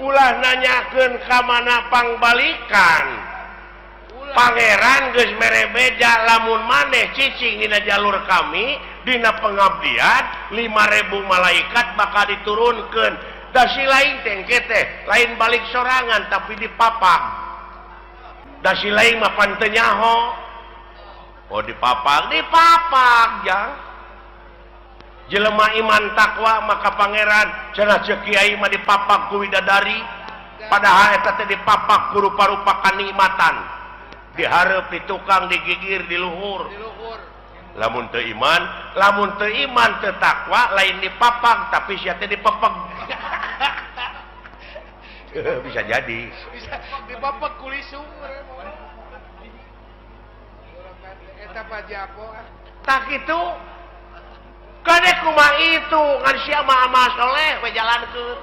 ulah nanyakeun ka mana pangbalikan Pangeran geus mere beja lamun maneh cicing dina jalur kami dina pengabdian 5.000 malaikat bakal diturunkeun da si lain tengke teh lain balik sorangan tapi dipapag da si lain mah pan teu nyaho oh dipapag jang jelema iman takwa maka pangeran cenah ceuk kiai mah dipapag ku widadari padahal eta teh dipapag ku rupa-rupa kanikmatan diharap di tukang digigir di luhur lamun teu iman teu takwa lain dipapag tapi sia teh dipapag bisa jadi bisa dipapag kulisung eta pajapo tak itu kade kumaha itu ngan sia mah amal soleh we jalankeun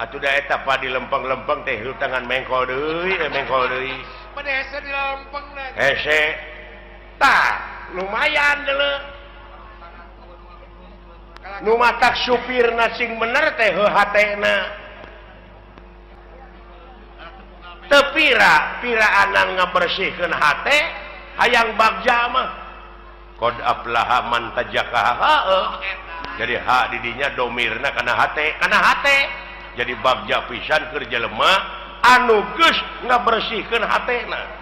atuh da eta pa di lempeng-lempeng teh tangan mengkol deui pada hese di lempeng na hese tah lumayan deuleu nu matak supirna sing bener teh hatena teu piraanan ngabersihkeun hate hayang bagja mah qad aflaha man tajakaha jadi hak didinya domirna kana hate jadi bagja pisan keur jelema anu geus ngabersihkeun hatena